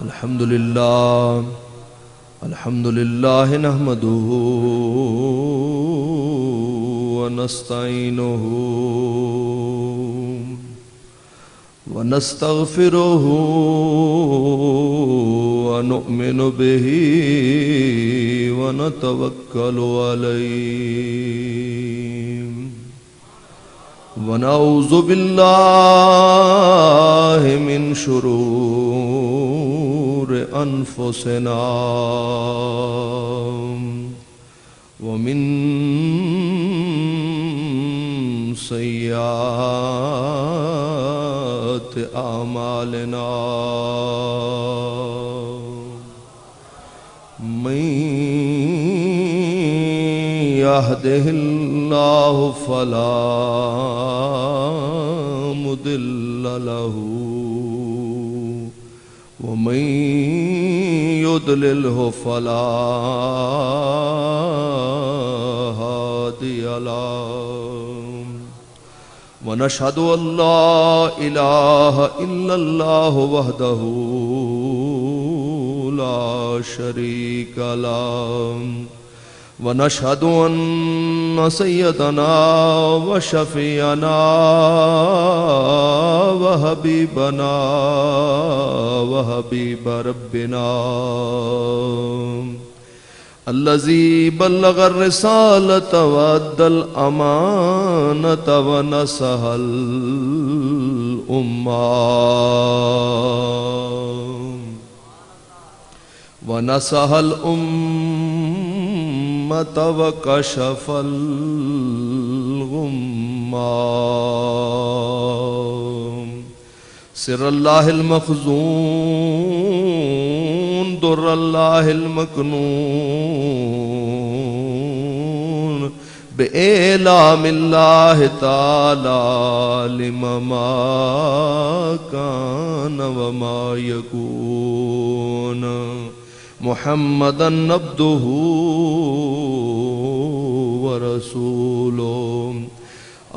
الحمد لله نحمده ونستعينه ونستغفره ونؤمن به ونتوكل عليه ونعوذ بالله من شرور أنفسنا ومن سيئات أعمالنا من يهده الله فلا مضل له ومن يضلله فلا هادي له ونشهد أن لا إله إلا الله وحده لا شريك له ونشهد أن سيدنا وشفيعنا وحبيبنا وحبيب ربنا الذي بلغ الرسالة وأدى الأمانة ونصح الأمة وكشف الغمة سر الله المخزون در الله المكنون بإعلام الله تعالى لما ما كان وما يكون محمدًا عبده ورسوله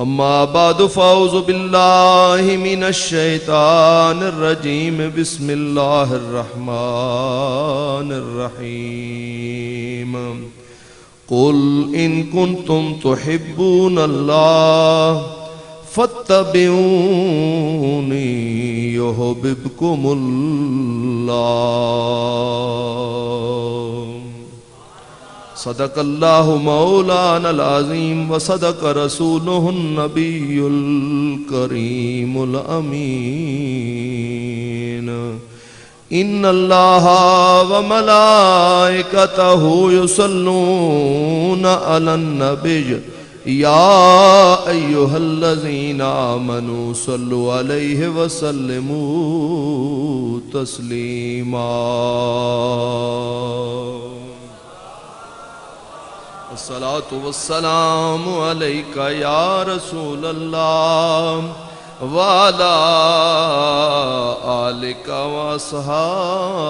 أما بعد فأعوذ بالله من الشيطان الرجيم بسم الله الرحمن الرحيم قل إن كنتم تحبون الله فاتبعوني يحببكم الله صدق الله مولانا العظيم وصدق رسوله النبي الكريم الأمين إن الله وملائكته يصلون على النبي يا أيها الذين آمنوا صلوا عليه وسلموا تسليما الصلاة والسلام عليك يا رسول الله وعلى آلك وأصحابك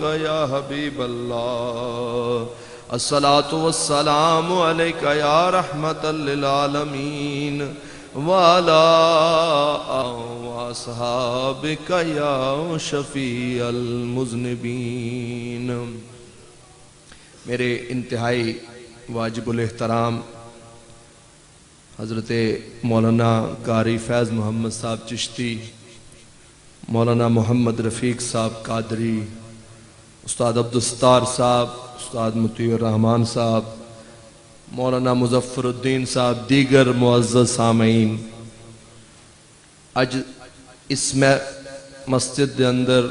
يا حبيب الله الصلاة والسلام عليك يا رحمة للعالمين وعلى أصحابك يا شفيع المذنبين میرے انتہائی واجب الاحترام حضرت مولانا قاری فیض محمد صاحب چشتی، مولانا محمد رفیق صاحب قادری، استاد عبدالستار صاحب، استاد مطیع الرحمن صاحب، مولانا مظفر الدین صاحب، دیگر معزز سامعین، اج اس مسجد دے اندر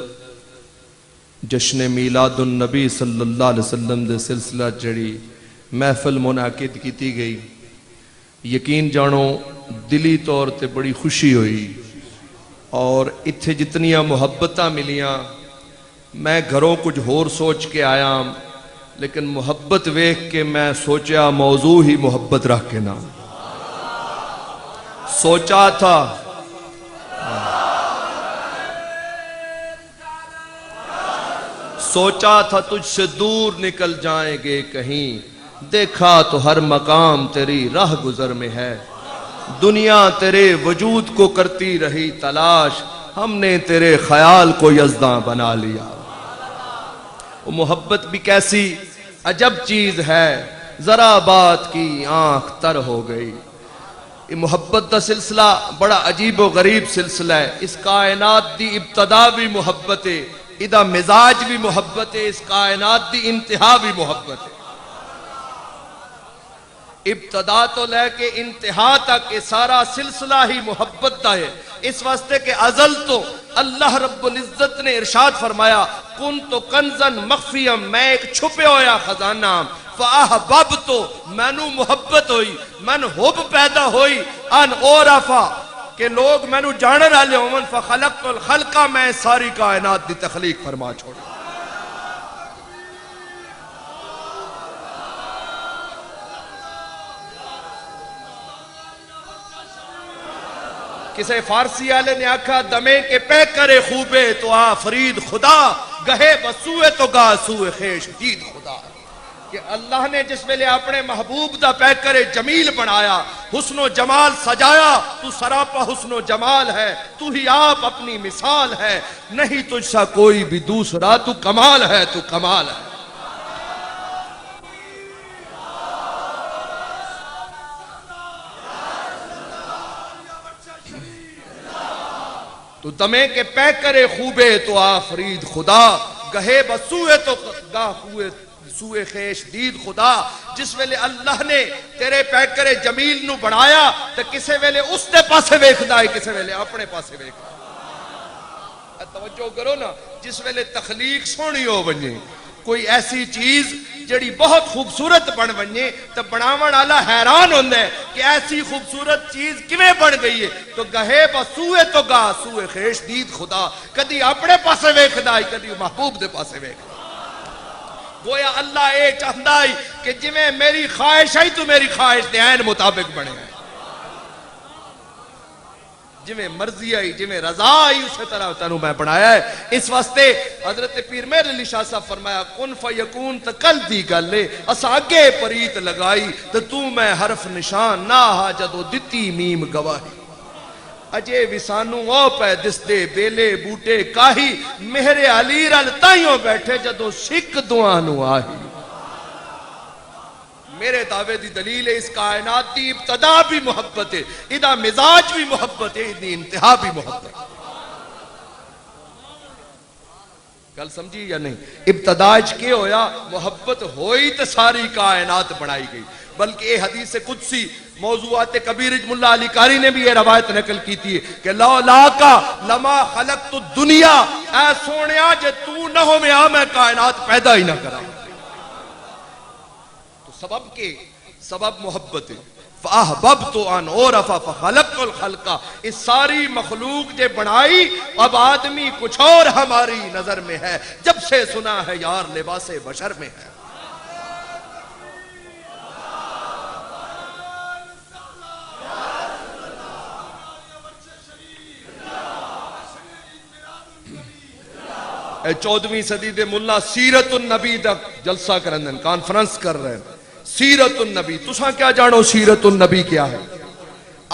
جشن میلاد النبی صلی اللہ علیہ وسلم دے سلسلہ جڑی محفل منعقد کیتی گئی، یقین جانو دلی طور تے بڑی خوشی ہوئی اور اتھے جتنیاں محبتاں ملیاں میں گھروں کچھ ہور سوچ کے آیا لیکن محبت ویکھ کے میں سوچا موضوع ہی محبت رکھ کے نام سوچا تھا تجھ سے دور نکل جائیں گے کہیں، دیکھا تو ہر مقام تیری راہ گزر میں ہے، دنیا تیرے وجود کو کرتی رہی تلاش، ہم نے تیرے خیال کو یزداں بنا لیا. وہ محبت بھی کیسی عجب چیز ہے، ذرا بات کی آنکھ تر ہو گئی. یہ محبت دا سلسلہ بڑا عجیب و غریب سلسلہ ہے. اس کائنات دی ابتدا بھی محبت ہے، ادا مزاج بھی محبت ہے، اس کائنات دی انتہا بھی محبت ہے. ابتدا تو لے کے انتہا تک یہ سارا سلسلہ ہی محبت دا ہے. اس واسطے کہ ازل تو اللہ رب العزت نے ارشاد فرمایا کنت کنزا مخفیا، میں ایک چھپے ہویا خزانہ، فاحببت، مینو محبت ہوئی، من حب پیدا ہوئی، ان اورفا کہ لوگ مینو جانن والے ہون، فخلقت الخلق، میں ساری کائنات دی تخلیق فرما چھوڑی. کسے فارسی والے نے آکھا دمے کے پے کرے خوبے تو آفرید خدا، گہے بسوئے تو گا سوئے خیش دید خدا. کہ اللہ نے جس ویلے اپنے محبوب دا پے کرے جمیل بنایا، حسن و جمال سجایا، تو سراپا حسن و جمال ہے، تو ہی آپ اپنی مثال ہے، نہیں تجھ سا کوئی بھی دوسرا، تو کمال ہے، تو کمال ہے. تو دمے کے پے کرے خوبے تو آفرید خدا، گہے بسوئے تو گا ہوئے سوئے خیش دید خدا. جس ویلے اللہ نے تیرے پے کرے جمیل نو بنایا تو کسے ویلے اس دے پاسے ویکھدا ہے، کسے ویلے اپنے پاسے ویکھدا ہے. توجہ کرو نا، جس ویلے تخلیق سونی ہو ونجے، کوئی ایسی چیز جڑی بہت خوبصورت بن ونجے تو بناون والا حیران ہوندا ہے کہ ایسی خوبصورت چیز کیویں بن گئی ہے. تو گہے بسوئے تو گا سوئے خیش دید خدا، کدی اپنے پاسے ویکھدا ہے، کدی محبوب دے پاسے ویکھدا. گویا اللہ اے چاہندا ہے کہ جویں میری خواہش ہے تو میری خواہش دے عین مطابق بنے ہے، جویں مرضی آئی، جویں رضا آئی، اسی طرح تنوں میں بنایا ہے. اس واسطے حضرت پیر مہر علی شاہ صاحب فرمایا کن فیکون تا کل دی گلے اسا اگے پریت لگائی، تو میں حرف نشان نہ ہا جدو دتی میم گواہی. اجے وسانو او پہ دستے بیلے بوٹے کاہی، مہر علی رل تائیوں بیٹھے جدو سکھ دعانو آہی. میرے دعوے دی دلیل ہے اس کائنات دی ابتدا بھی محبت ہے، ادا مزاج بھی محبت ہے، ادی انتہا بھی محبت ہے. گل سمجھی یا نہیں؟ ابتداج کے ہویا محبت ہوئی تو ساری کائنات بنائی گئی. بلکہ یہ حدیث قدسی موضوعات کبیر ملا علی قاری نے بھی یہ روایت نقل کی تھی کہ لولا کا لما خلقت الدنیا، اے سونیا جے تو نہ ہو میں کائنات پیدا ہی نہ کرا. تو سبب کے سبب محبت ہے. فَأَحْبَبْتُ أَنْ أُعْرَفَ فَخَلَقْتُ الْخَلْقَ، اس ساری مخلوق جے بنائی، اب آدمی کچھ اور ہماری نظر میں ہے، جب سے سنا ہے یار لباس بشر میں ہے. اے 14ویں صدی دے ملا سیرت النبی دا جلسہ کرندن، کانفرنس کر رہے ہیں. سیرت النبی، تساں کیا جانو سیرت النبی کیا ہے؟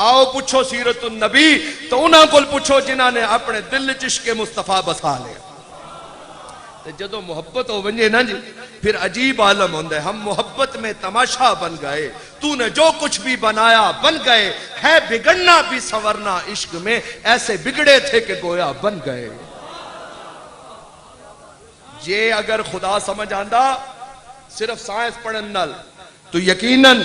آؤ پوچھو سیرت النبی تو انہاں کو پوچھو جنہاں نے اپنے دل عشق مصطفیٰ بسا لیا. جدو محبت ہو ونجے نا جی پھر عجیب عالم ہوندے. ہم محبت میں تماشا بن گئے، تو نے جو کچھ بھی بنایا بن گئے. ہے بگڑنا بھی سنورنا عشق میں، ایسے بگڑے تھے کہ گویا بن گئے. یہ اگر خدا سمجھ آندہ صرف سائنس پڑھن نال تو یقیناً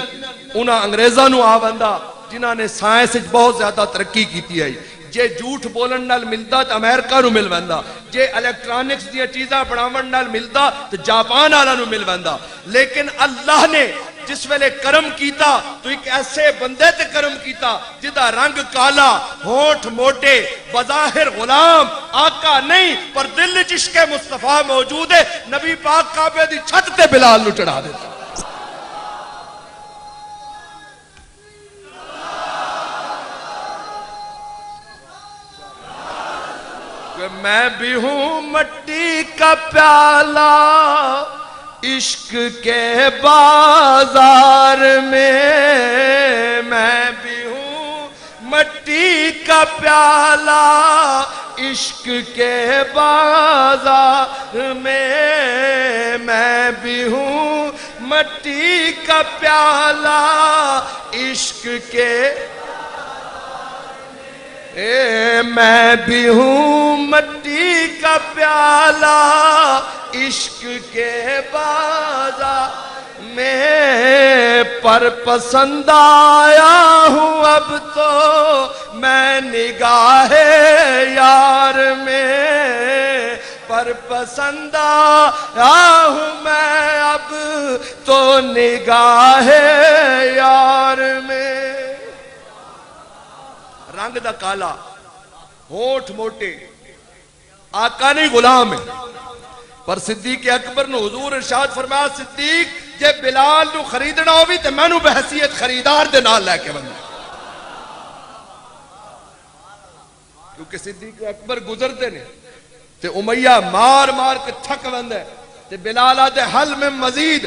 انہاں انگریزاں نو آوندہ جنہاں نے سائنس بہت زیادہ ترقی کیتی ہے. جے جھوٹ بولن نال ملدا تو امریکہ نو مل ویندا، جے الیکٹرانکس دیا چیزاں بناون نال ملدا تو جاپان والا نو مل ویندا. لیکن اللہ نے جس ویلے کرم کیتا تو ایک ایسے بندے تے کرم کیتا جدا رنگ کالا، ہونٹ موٹے، بظاہر غلام، آقا نہیں پر دل عشق مصطفیٰ موجود ہے. نبی پاک کعبے دی چھت تے بلال نو چڑھا دیتا. میں بھی ہوں مٹی کا پیالہ عشق کے بازار میں بھی ہوں مٹی کا پیالہ عشق کے بازار میں بھی ہوں مٹی کا پیالہ، عشق کے میں بھی ہوں مٹی کا پیالہ، عشق کے بازار میں پر پسند آیا ہوں اب تو میں نگاہ یار میں، پر پسند آیا ہوں میں اب تو نگاہ یار میں۔ رنگ دا کالا، ہونٹ موٹے، آقا نہیں غلام ہے، پر صدیق اکبر نے حضور ارشاد فرمایا صدیق جے بلال نو خریدنا ہووی تے میں نو بحثیت خریدار دے نال لے کے بندہ، کیونکہ صدیق اکبر گزرتے نے تے امیہ مار مار کے تھک بندہ تے بلال آدھے حل میں مزید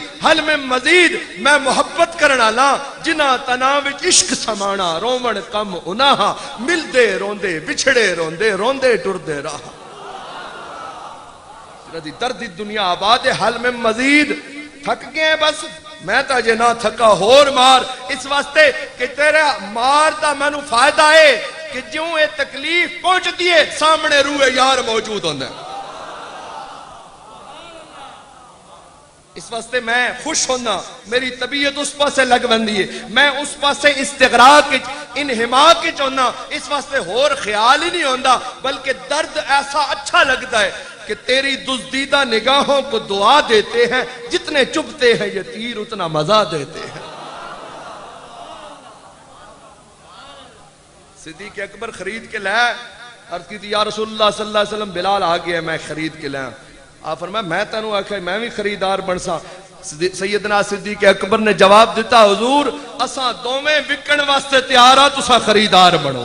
میں محبت کرنا لا جنہ تناں وچ عشق سمانا، رومن کم انہاں ملدے روندے بچھڑے روندے ٹردے راہ، دردی دنیا آباد حل میں مزید تھک گئے بس میں تا جے نہ تھکا ہور مار، اس واسطے کہ تیرے مار دا میں نو فائدہ ہے کہ جوں اے تکلیف پہنچ دیئے سامنے روح یار موجود ہوندے، اس واسطے میں خوش ہونا، میری طبیعت اس پاسے لگ بندی ہے، میں اس پاسے استغراق انہماق ہونا، اس واسطے ہور خیال ہی نہیں ہوندہ، بلکہ درد ایسا اچھا لگتا ہے کہ تیری دزدیدہ نگاہوں کو دعا دیتے ہیں، جتنے چبھتے ہیں یہ تیر اتنا مزہ دیتے ہیں۔ صدیق اکبر خرید کے لائے، عرض کی تھی یا رسول اللہ صلی اللہ علیہ وسلم بلال آگیا ہے میں خرید کے لائے، آپ فرمایا میں تینوں آکھا میں بھی خریدار بنسا، سیدنا صدیق اکبر نے جواب دیتا حضور اساں دومیں وکن واسطے تیارا تسا خریدار بنو،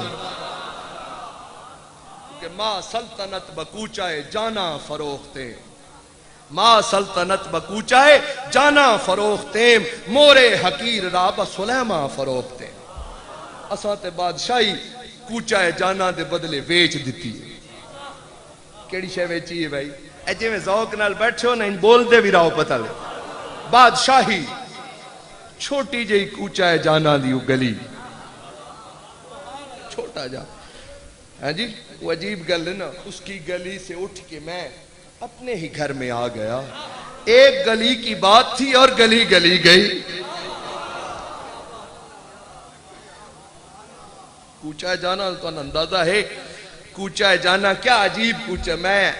کہ ماں سلطنت بکوچائے جانا فروختے، ماں سلطنت بکوچائے جانا فروختے، مورے حقیر رابع سلیمہ فروختے، اساں تے بادشاہی کوچائے جانا دے بدلے ویچ دیتی ہے، کیڑی شے ویچی ہے بھائی؟ ایجے میں ذوق نال بیٹھو نا ان بول دے بھی راؤ پتہ لے، بادشاہی چھوٹی جئی کوچائے جانا دیو گلی، چھوٹا جا ہاں جی وہ عجیب گل ہے نا، اس کی گلی سے اٹھ کے میں اپنے ہی گھر میں آ گیا، ایک گلی کی بات تھی اور گلی گئی، کوچہ جانا تو اندازہ ہے کوچہ جانا کیا عجیب کوچہ، میں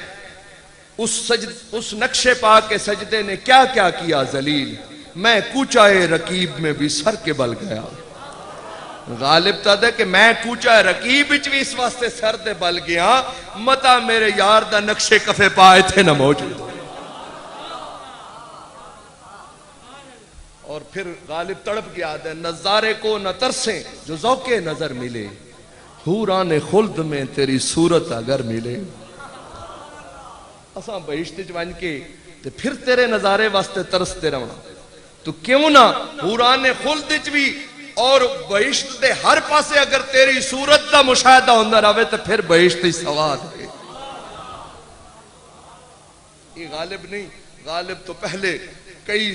اس نقشے پاک کے سجدے نے کیا کیا کیا ذلیل، میں کوچہ رقیب میں بھی سر کے بل گیا، غالب تا دے کہ میں کوچہ رقیب وچ بھی اس واسطے سر دے بل گیا متا میرے یار دا نقشے کفے پائے تھے نہ موجود، اور پھر غالب تڑپ گیا دے نظارے کو نہ ترسیں جو ذوق نظر ملے، حوران خلد میں تیری صورت اگر ملے، اساں بہشت جوان کے پھر تیرے نظارے واسطے ترستے رہا، تو کیوں نہ حوران خلد وچ بھی اور بہشت دے ہر پاسے اگر تیری صورت دا مشاہدہ ہوندہ رہے تو پھر بہشت ہی سواد ہے، یہ غالب نہیں، غالب تو پہلے کئی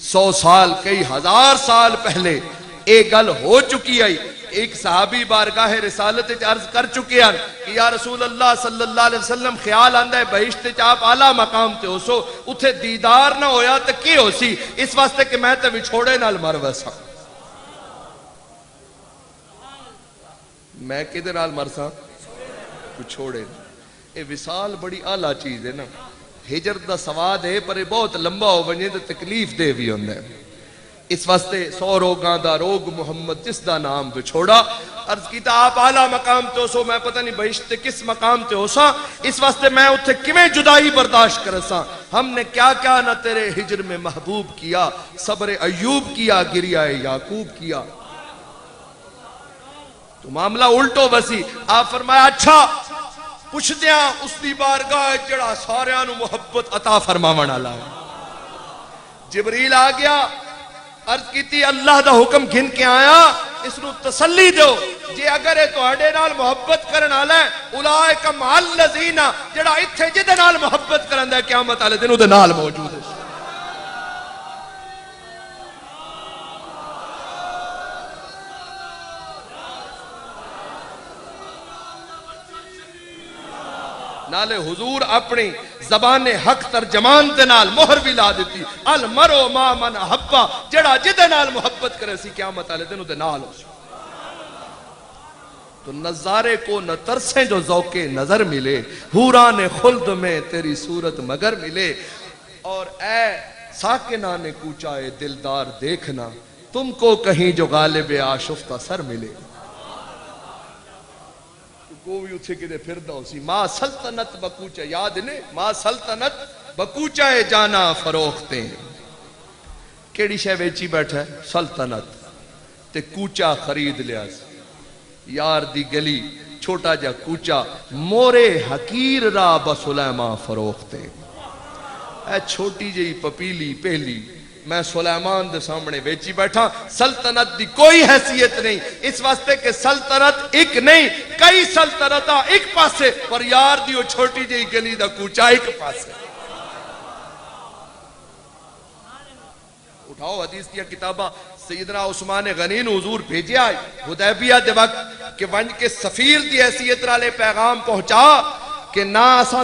100 سال کئی 1000 سال پہلے ایک گل ہو چکی ہے، ایک صحابی بارگاہ رسالت عرض کر چکے ہیں کہ یا رسول اللہ صلی اللہ علیہ وسلم خیال آندہ ہے بہشت چاپ اعلیٰ مقام تے ہو سو اتھے دیدار نہ ہویا تو کی ہو سی، اس واسطے کہ میں تے بچھوڑے نال مر ویسا، میں کدھر نال مرسا بچھوڑے، اے وصال بڑی اعلیٰ چیز ہے نا، ہجر دا سواد ہے پر بہت لمبا ہو بنجے تو تکلیف دے بھی ہوندہ ہے، اس واسطے 100 روگاں دا روگ محمد جس دا نام بچھوڑا، عرض کیتا آپ اعلیٰ مقام تے ہو سو میں پتہ نہیں بہشت کس مقام تے ہو سا، اس واسطے میں اتھے کمیں جدائی برداشت کرسا، ہم نے کیا کیا نہ تیرے ہجر میں محبوب کیا، صبر ایوب کیا گریہ یعقوب کیا، تو معاملہ الٹو بسی، آپ فرمایا اچھا پوچھ دیاں اس دی بارگاہ جڑا ساریانو محبت عطا فرماون والا ہے، جبریل آ گیا عرض کی تھی اللہ دا حکم گھن کے آیا اس نو تسلی دو جے اگر اے تواڈے نال محبت کرن والا ہے اولئک مع الذین جڑا ایتھے جدے نال محبت کرندا ہے قیامت والے دن اودے نال موجود ہے نالے حضور اپنی زبان حق ترجمان دے نال مہر بھی لا دیتی المرء مع من احب جڑا جدے نال محبت کرے سی قیامت والے دن دے نال ہو تو نظارے کو نہ ترسیں جو ذوق نظر ملے حوران خلد میں تیری صورت مگر ملے اور اے ساکنان کوچا اے دلدار دیکھنا تم کو کہیں جو غالب آشفتہ سر ملے کوئی اتھے کدے پھردہ ہو سی ماں سلطنت بکوچہ یاد نے ماں سلطنت بکوچہ جانا فروختے کیڑی شے ویچی بیٹھا ہے سلطنت تے کوچہ خرید لیا یار دی گلی چھوٹا جا کوچہ مورے حقیر را بسلیمان فروختے اے چھوٹی جی پپیلی پہلی میں سلیمان دے سامنے بیچی بیٹھا سلطنت دی کوئی حیثیت نہیں اس واسطے کہ سلطنت ایک نہیں کئی سلطنتہ ایک پاسے پر یار دیو چھوٹی جی گلی دا کوچا ایک پاسے اٹھاؤ حدیث دیا کتابہ سیدنا عثمان غنی نے حضور بھیجے آئے حدیبیہ دے وقت کہ ونج کے سفیر دی حیثیت رالے پیغام پہنچا کہ نہ اسا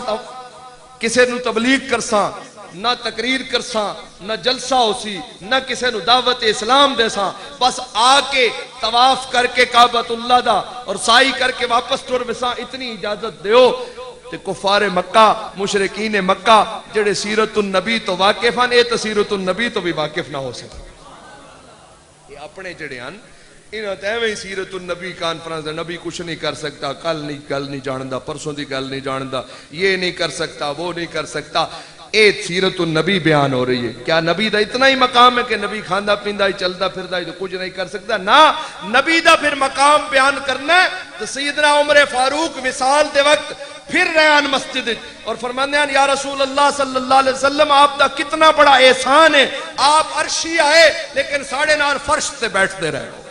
کسے نو تبلیغ کرساں نہ تقریر کرساں نہ جلسہ ہو سی نہ کسے نو دعوت اسلام دے ساں بس آ کے طواف کر کے کعبۃ اللہ دا اور سائی کر کے واپس ٹر بساں اتنی اجازت دیو تے کفار مکہ مشرکین مکہ جڑے سیرت النبی تو واقف ہیں اے تے سیرت النبی تو بھی واقف نہ ہو سکے یہ اپنے جڑے ہیں انہوں تے ایویں سیرت النبی کانفرنس نبی کچھ نہیں کر سکتا کل نہیں جاندا پرسوں دی گل نہیں جاندا یہ نہیں کر سکتا وہ نہیں کر سکتا اے سیرت النبی بیان ہو رہی ہے کیا نبی دا اتنا ہی مقام ہے کہ نبی کھاندہ پیندہ ہی چلدا پھردا ہی تو کچھ نہیں کر سکتا نا نبی دا پھر مقام بیان کرنا ہے تو سیدنا عمر فاروق وصال دے وقت پھر ریان مسجد اور فرماندے ہیں یا رسول اللہ صلی اللہ علیہ وسلم آپ دا کتنا بڑا احسان ہے آپ عرشی آئے لیکن ساڑھے نال فرش تے بیٹھتے رہے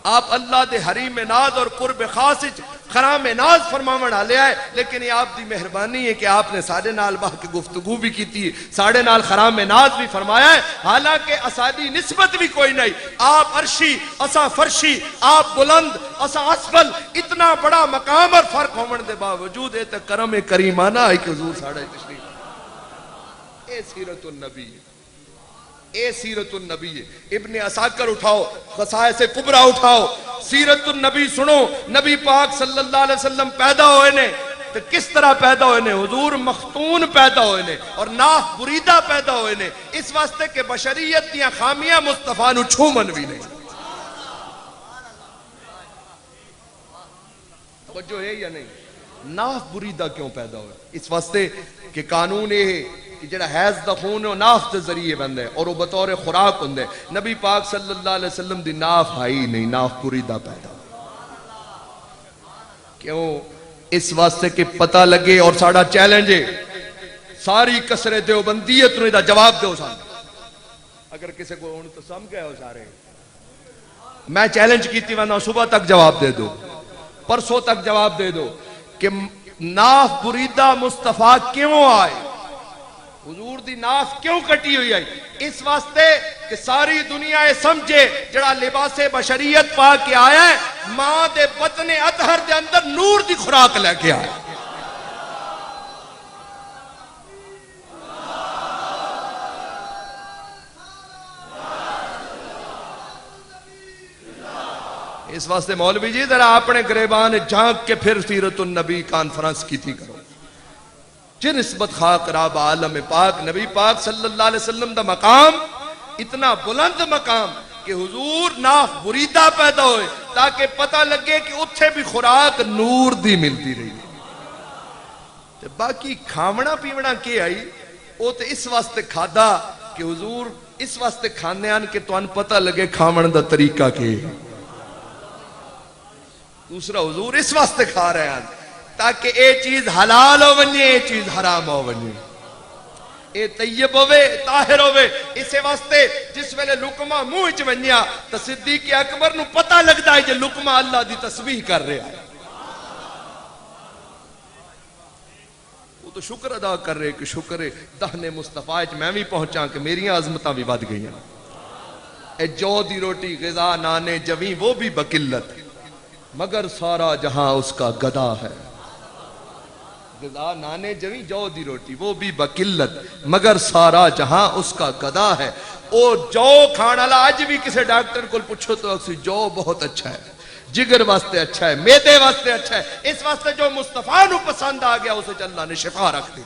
آپ اللہ دے حریم ناز اور قرب خاص خرام ناز فرماون آلے آئے لیکن یہ آپ دی مہربانی ہے کہ آپ نے ساڑھے نال باہ کی گفتگو بھی کی تھی ساڑھے نال خرام ناز بھی فرمایا ہے حالانکہ اسادی نسبت بھی کوئی نہیں آپ عرشی اسا فرشی آپ بلند اسا اسفل اتنا بڑا مقام اور فرق ہومن دے باوجود اے تے کرم کریمانہ ہے کہ حضور ساڑھے تشریف اے سیرت النبی اے سیرت النبی ہے ابن عساکر اٹھاؤ خصائص کبرا اٹھاؤ سیرت النبی سنو نبی پاک صلی اللہ علیہ وسلم پیدا ہوئے نے تو کس طرح پیدا ہوئے نے حضور مختون پیدا ہوئے نے اور ناف بریدہ پیدا ہوئے نے اس واسطے کہ بشریت دیا خامیاں مصطفیٰ نو چھومن بھی نہیں توجہ ہے یا نہیں ناف بریدہ کیوں پیدا ہوئے اس واسطے کہ قانون یہ ہے کہ جڑا حیض دا خون ہے وہ ناف دے ذریعے بندے اور وہ بطور خوراک ہوندے نبی پاک صلی اللہ علیہ وسلم دی ناف آئی نہیں ناف بریدہ پیدا کیوں اس واسطے کہ پتہ لگے اور ساڑھا چیلنج ہے ساری کسر دیوبندیت نے دا جواب دے سارے اگر کسی کو ان تو سم گئے ہو سارے میں چیلنج کی تھی ورنہ صبح تک جواب دے دو پرسوں تک جواب دے دو کہ ناف بریدہ مصطفیٰ کیوں آئے حضور دی ناف کیوں کٹی ہوئی آئی اس واسطے کہ ساری دنیا سمجھے جڑا لباس بشریت پا کے آیا ہے ماں دے بطن اطہر دے اندر نور دی خوراک لے کے آیا اس واسطے مولوی جی ذرا اپنے گریبان جھانک کے پھر سیرت النبی کانفرنس کی تھی کرو جن نسبت خاک راب عالم پاک نبی پاک صلی اللہ علیہ وسلم دا مقام اتنا بلند مقام کہ حضور ناف بریدہ پیدا ہوئے تاکہ پتہ لگے کہ اتھے بھی خوراک نور دی ملتی رہی تے باقی کھامنا پیونا کی آئی وہ تے اس واسطے کھادا کہ حضور اس واسطے کھانے آن کہ تو ان پتہ لگے کھامن دا طریقہ کی دوسرا حضور اس واسطے کھا رہے ہیں تاکہ اے چیز حلال ہو ونجے اے چیز حرام ہو ونجے اے طیب ہوئے طاہر ہوئے. اسے واسطے جس ویلے لقمہ منہ وچ ونجیا تے صدیق اکبر نو پتہ لگدا ہے کہ لقمہ اللہ دی تسبیح کر رہا ہے. وہ تو شکر ادا کر رہے کہ شکر ہے دہنے مصطفیٰ وچ میں بھی پہنچا کہ میری عظمتاں بھی ود گئیاں. اے جو دی روٹی غذا نانے جویں وہ بھی بقلت مگر سارا جہاں اس کا گدا ہے. غذا نانے جویں جو دی روٹی وہ بھی بقلت مگر سارا جہاں اس کا گدا ہے. او جو کھانا والا اج بھی کسی ڈاکٹر کو پوچھو تو اکثر جو بہت اچھا ہے, جگر واسطے اچھا ہے, میدے واسطے اچھا ہے. اس واسطے جو مصطفیٰ نو پسند آ گیا اسے اللہ نے شفا رکھ دی.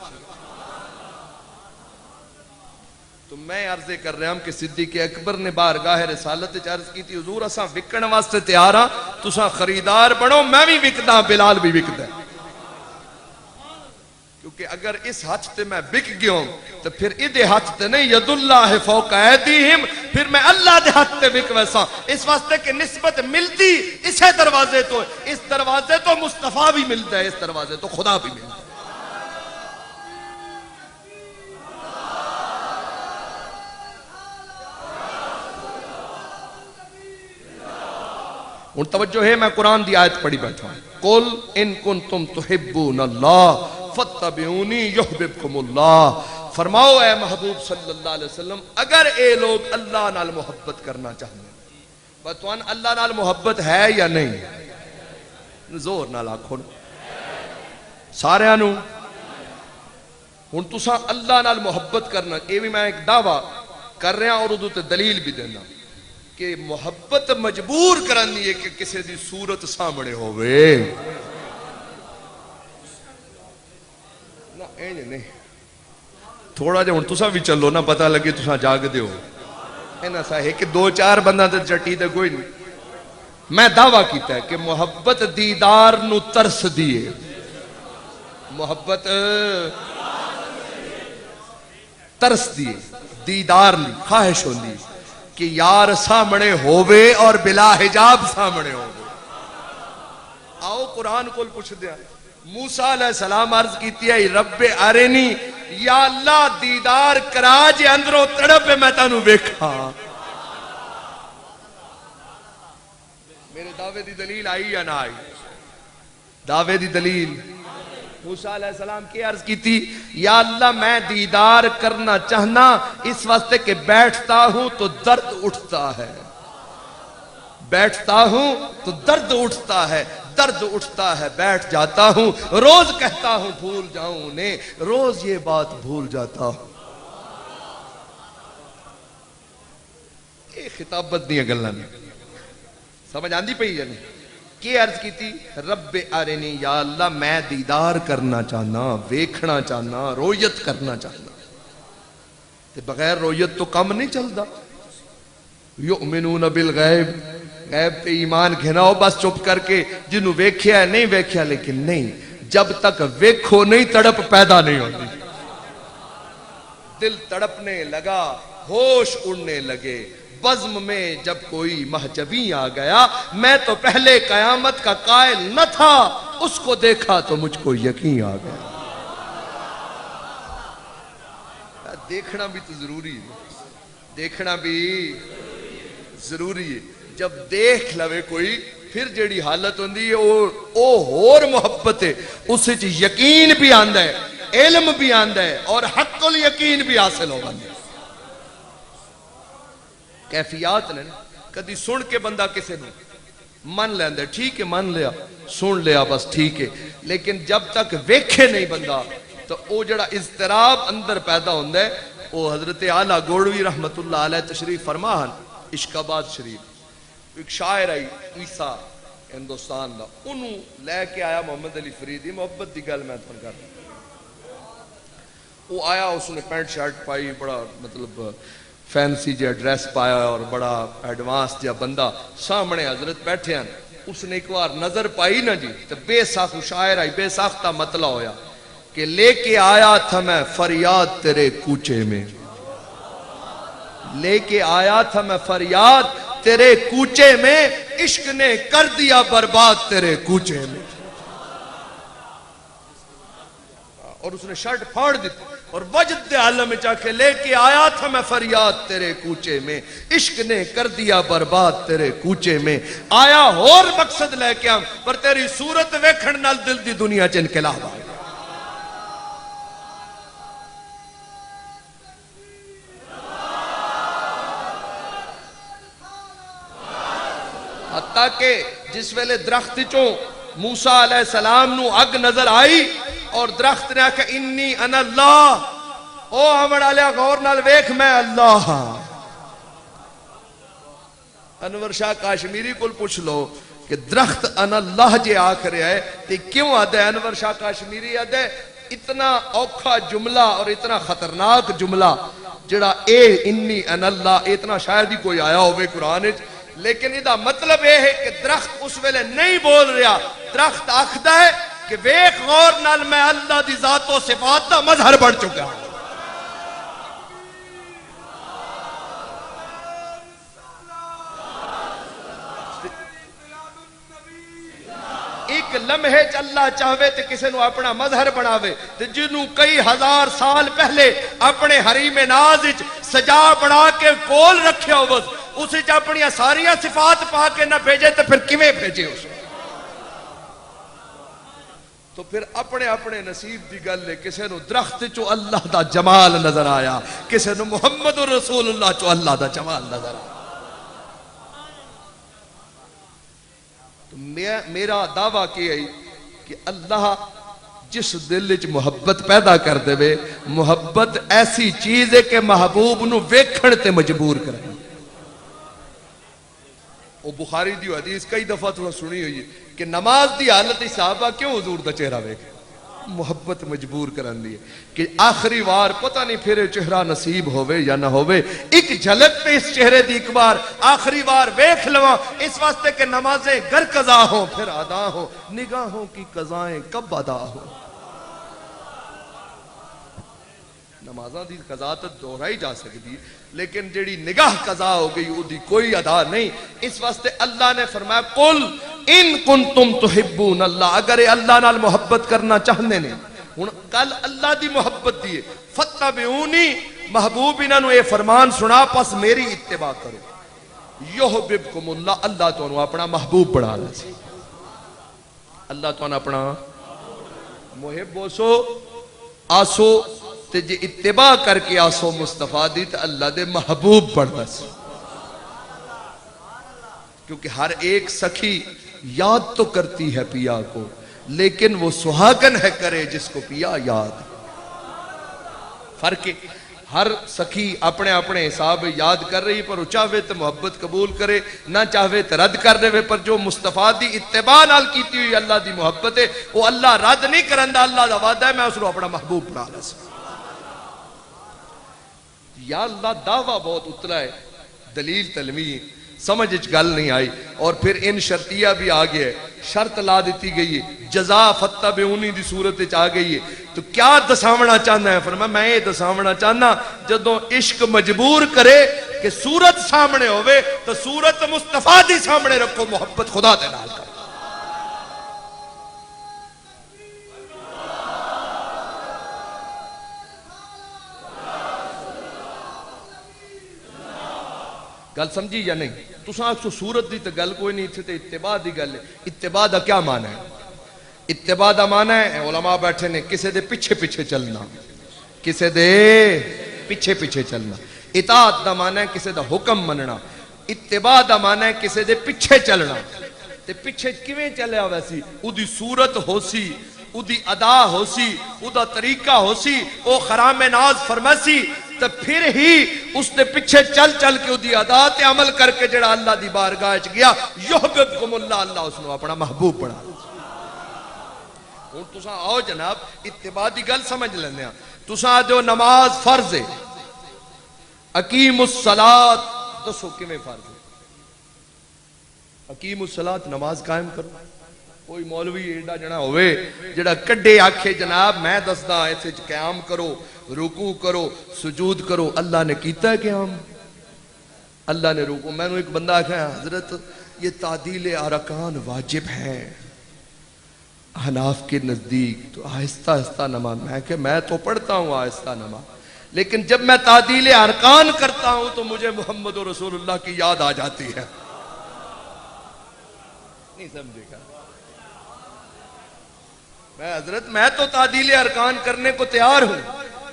تو میں عرض کر رہا ہوں کہ صدیق اکبر نے بارگاہ رسالت عرض کی تھی حضور اساں وکن واسطے تیار ہاں, تساں خریدار بنو, میں بھی وکدا, بلال بھی وکدا. کیونکہ اگر اس ہاتھ تے میں بک گیا ہوں تو پھر ادھے ہاتھ تے نہیں, ید اللہ فوق ایدیہم, پھر میں اللہ دے ہاتھ تے بک ویسا. اس واسطے کہ نسبت ملتی اسے دروازے تو, اس دروازے تو مصطفیٰ بھی ملتا ہے, اس دروازے تو خدا بھی ملتا ہے. ان توجہ ہے, میں قرآن دی آیت پڑھی بیٹھا ہوں. قل ان کنتم تحبون اللہ فاتبعونی یحببکم اللہ. فرماؤ اے محبوب صلی اللہ علیہ وسلم اگر اے لوگ اللہ نال محبت کرنا چاہتے ہیں, بتوان اللہ نال محبت ہے یا نہیں؟ زور نال آکھو سارے آنو. ہن تساں اللہ نال محبت کرنا, اے بھی میں ایک دعویٰ کر رہا اور ادھو تے دلیل بھی دینا کہ محبت مجبور کرنی ہے کہ کسی دی صورت سامنے ہوئے نا. اینج نہیں, تھوڑا جا ہن تساں بھی چلو نا, پتہ لگے تساں جاگ دے ہو. اینا سا ہے کہ دو چار بندہ تے چٹی تے کوئی نہیں. میں دعویٰ کیتا ہے کہ محبت دیدار نو ترس دیئے, محبت ترس دیئے, دیدار لی خواہش ہو دی کہ یار سامنے ہوئے اور بلا حجاب سامنے ہوئے. آؤ قرآن کو پوچھ دیا. موسیٰ علیہ السلام عرض کیتی ہے رب ارنی, یا اللہ دیدار کرا جے اندروں تڑپ میں تانوں بیکھا. میرے دعوے دی دلیل آئی یا نہ آئی؟ دعوے دی دلیل. موسیٰ علیہ السلام کی عرض کی تھی یا اللہ میں دیدار کرنا چاہنا اس واسطے کہ بیٹھتا ہوں تو درد اٹھتا ہے, بیٹھتا ہوں تو درد اٹھتا ہے, درد اٹھتا ہے بیٹھ جاتا ہوں, روز کہتا ہوں بھول جاؤں انہیں, روز یہ بات بھول جاتا ہوں. یہ خطابت نہیں گلہ نہیں سمجھ آندی پئی یا نہیں؟ کی عرض کی تھی رب ارنی, یا اللہ میں دیدار کرنا چاہنا, ویکھنا چاہنا, رویت کرنا چاہنا. تے بغیر رویت تو کم نہیں چلدا. یؤمنون بالغیب, غیب تے ایمان گھناؤ بس چپ کر کے, جنہوں ویکھیا ہے نہیں ویکھیا, لیکن نہیں جب تک ویکھو نہیں تڑپ پیدا نہیں ہوتی. دل تڑپنے لگا, ہوش اڑنے لگے, بزم میں جب کوئی مہجبی آ گیا, میں تو پہلے قیامت کا قائل نہ تھا, اس کو دیکھا تو مجھ کو یقین آ گیا. دیکھنا بھی تو ضروری ہے, دیکھنا بھی ضروری ہے. جب دیکھ لوے کوئی پھر جیڑی حالت ہوندی ہے او اور محبت ہے, اس وچ یقین بھی آندا ہے, علم بھی آندا ہے اور حق الیقین بھی حاصل ہو بندے. کیفیات نے کدی سن کے بندہ کسے نو من لیندے, ٹھیک ہے من لیا, سن لیا بس ٹھیک ہے, لیکن جب تک ویکھے نہیں بندہ تو او جڑا اضطراب اندر پیدا ہوندہ ہے. او حضرت اعلیٰ گوڑوی رحمت اللہ علیہ تشریف فرماہن عشق آباد شریف, ایک شاعر آئی عیسیٰ ہندوستان دا, انہوں لے کے آیا محمد علی فریدی, محبت دی گل میں تھن کر رہا. وہ آیا, اس نے پینٹ شرٹ پائی, بڑا مطلب فینسی جا ڈریس پایا اور بڑا ایڈوانس جا بندہ, سامنے حضرت بیٹھے ہیں. اس نے ایک بار نظر پائی نا جی تو بے ساختہ شاعر آئی, بے ساختہ مطلع ہویا کہ لے کے آیا تھا میں فریاد تیرے کوچے میں, لے کے آیا تھا میں فریاد تیرے کوچے میں, عشق نے کر دیا برباد تیرے کوچے میں. اور اس نے شرٹ پھاڑ دی اور وجد عالم چاہ کے لے کے آیا تھا میں فریاد تیرے کوچے میں، عشق نے کر دیا برباد تیرے کوچے میں، آیا اور مقصد لے کے ہم پر تیری صورت ویکھن نال دل دی دنیا چ انقلاب آ گیا۔ حتیٰ کہ جس ویلے درخت چوں موسیٰ علیہ السلام نو اگ نظر آئی اور درخت نے آکھا انی انا اللہ، او ہمڑ علیہ غور نال ویکھ میں اللہ ہاں۔ انور شاہ کاشمیری کل پوچھ لو کہ درخت انا اللہ جے آکھ رہا ہے تے کیوں آدھے؟ انور شاہ کاشمیری آدھے اتنا اوکھا جملہ اور اتنا خطرناک جملہ جڑا اے انی انا اللہ اتنا شاید ہی کوئی آیا ہوئے قرآن وچ، لیکن ادھا مطلب یہ ہے کہ درخت اس ویلے نہیں بول رہا، درخت آکھدا ہے کہ ویکھ غور نال میں اللہ دی ذات و صفات دا مظہر بڑھ چکا ہوں۔ ایک لمحے چ اللہ چاہوے تے کسے نو اپنا مظہر بناوے تے جنوں کئی ہزار سال پہلے اپنے حریم ناز وچ سجا بنا کے کول رکھیا ہو اسے چ اپنی ساریاں صفات پا کے نہ بھیجے تو پھر کیویں بھیجے اس تو پھر اپنے اپنے نصیب دی گل ہے۔ کسے نو درخت چو اللہ دا جمال نظر آیا، کسے نو محمد رسول اللہ چو اللہ دا جمال نظر آیا۔ تو میرا دعویٰ کیا ہے کہ اللہ جس دل وچ محبت پیدا کر دے، محبت ایسی چیز ہے کہ محبوب نو ویکھن تے مجبور کرے۔ وہ بخاری دی حدیث کئی دفعہ تھوڑا سنی ہوئی ہے کہ نماز دی حالت صحابہ کیوں حضور دا چہرہ ویکھے؟ محبت مجبور کرن دی کہ آخری وار پتہ نہیں پھر چہرہ نصیب ہوئے یا نہ ہوئے، ایک جھلک پہ اس چہرے دی ایک بار آخری وار ویکھ لواں، اس واسطے کہ نمازیں گر قضا ہوں پھر ادا ہوں، نگاہوں کی قضائیں کب ادا ہوں۔ نمازاں دی قضا تو دہرائی جا سکتی لیکن جڑی نگاہ قضا ہو گئی وہ دی کوئی ادا نہیں۔ اس واسطے اللہ نے فرمایا قل ان کنتم تحبون اللہ، اگر اللہ نال محبت کرنا چاہنے نے ہن کل اللہ دی محبت دیئے فتبعونی، محبوب انہاں نو یہ فرمان سنا پس میری اتباع کرو، یحببکم اللہ، اللہ تو انہوں اپنا محبوب بڑھا لے، اللہ تو انہوں اپنا محب ہو سو آسو تے جے اتباع کر کے آسو مصطفیٰ دی تے اللہ دے محبوب بڑھتا سی۔ کیونکہ ہر ایک سخی یاد تو کرتی ہے پیا کو لیکن وہ سہاگن ہے کرے جس کو پیا یاد۔ فرق ہر سخی اپنے اپنے حساب یاد کر رہی پر وہ چاہوے تو محبت قبول کرے نہ چاہوے تو رد کر دے، پر جو مصطفیٰ دی اتباع نال کیتی ہوئی اللہ دی محبت ہے وہ اللہ رد نہیں کرندا، اللہ دا وعدہ ہے میں اس کو اپنا محبوب بنا لے سکتا۔ یا اللہ دعویٰ بہت اتلا ہے، دلیل تلمی سمجھ گل نہیں آئی، اور پھر ان شرطیہ بھی آگئے ہے، شرط لا دیتی گئی ہے، جزا فتبعونی دی صورت آ گئی ہے۔ تو کیا دساونا چاہنا ہے؟ فرمایا میں یہ دساونا چاہنا جدوں عشق مجبور کرے کہ صورت سامنے ہوئے تو صورت مصطفیٰ دی سامنے رکھو، محبت خدا دے نال کرو۔ گل سمجھی یا نہیں؟ تساں آکھو صورت دی تو گل کوئی نہیں تھی، اتباع دی گل ہے۔ اتباع دا کیا معنی ہے؟ اتباع دا معنی ہے علماء بیٹھے نے کسے دے پیچھے پیچھے چلنا، کسے دے پیچھے پیچھے چلنا۔ اطاعت دا معنی ہے کسے دا حکم مننا، اتباع دا معنی ہے کسے دے پیچھے چلنا۔ تے پیچھے کیویں چلیا ویسی؟ او دی صورت ہو سی، او دی ادا ہو سی، او دا طریقہ ہو سی، او خرام ناز فرماسی، تو پھر ہی اس نے پیچھے چل چل کے دی ادا تے عمل کر کے جڑا اللہ دی بارگاہ وچ گیا، یحببکم اللہ، اللہ اس نے اپنا محبوب بنا۔ ہن تساں آؤ جناب اتباع دی گل سمجھ لیندے ہاں۔ تساں جو نماز فرض ہے، اقیم الصلاۃ، دسو کیویں فرض ہے؟ اقیم الصلاۃ نماز قائم کرو۔ کوئی مولوی ایڈا جنا ہوئے جڑا کڈے آکھے جناب میں دسدا ایتھے قیام کرو، رکوع کرو، سجود کرو، اللہ نے کیتا ہے قیام، اللہ نے رکوع۔ میں نے ایک بندہ آکھا حضرت یہ تعدیل ارکان واجب ہے، حناف کے نزدیک تو آہستہ آہستہ نماز، میں تو پڑھتا ہوں آہستہ نماز، لیکن جب میں تعدیل ارکان کرتا ہوں تو مجھے محمد رسول اللہ کی یاد آ جاتی ہے. نہیں سمجھے گا حضرت میں تو تعدیل ارکان کرنے کو تیار ہوں،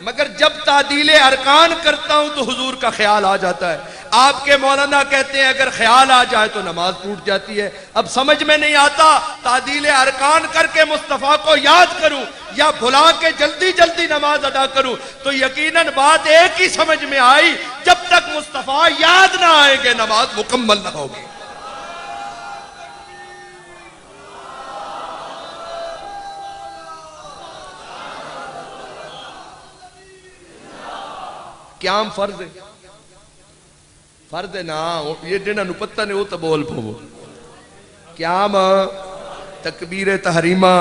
مگر جب تعدیل ارکان کرتا ہوں تو حضور کا خیال آ جاتا ہے. آپ کے مولانا کہتے ہیں اگر خیال آ جائے تو نماز ٹوٹ جاتی ہے. اب سمجھ میں نہیں آتا تعدیل ارکان کر کے مصطفیٰ کو یاد کروں یا بھلا کے جلدی جلدی نماز ادا کروں. تو یقیناً بات ایک ہی سمجھ میں آئی، جب تک مصطفیٰ یاد نہ آئیں گے نماز مکمل نہ ہوگی. قیام فرض ہے، فرض ہے نا، یہ جنہاں نو پتہ نہیں وہ تو بول پو. قیام تکبیر تحریمہ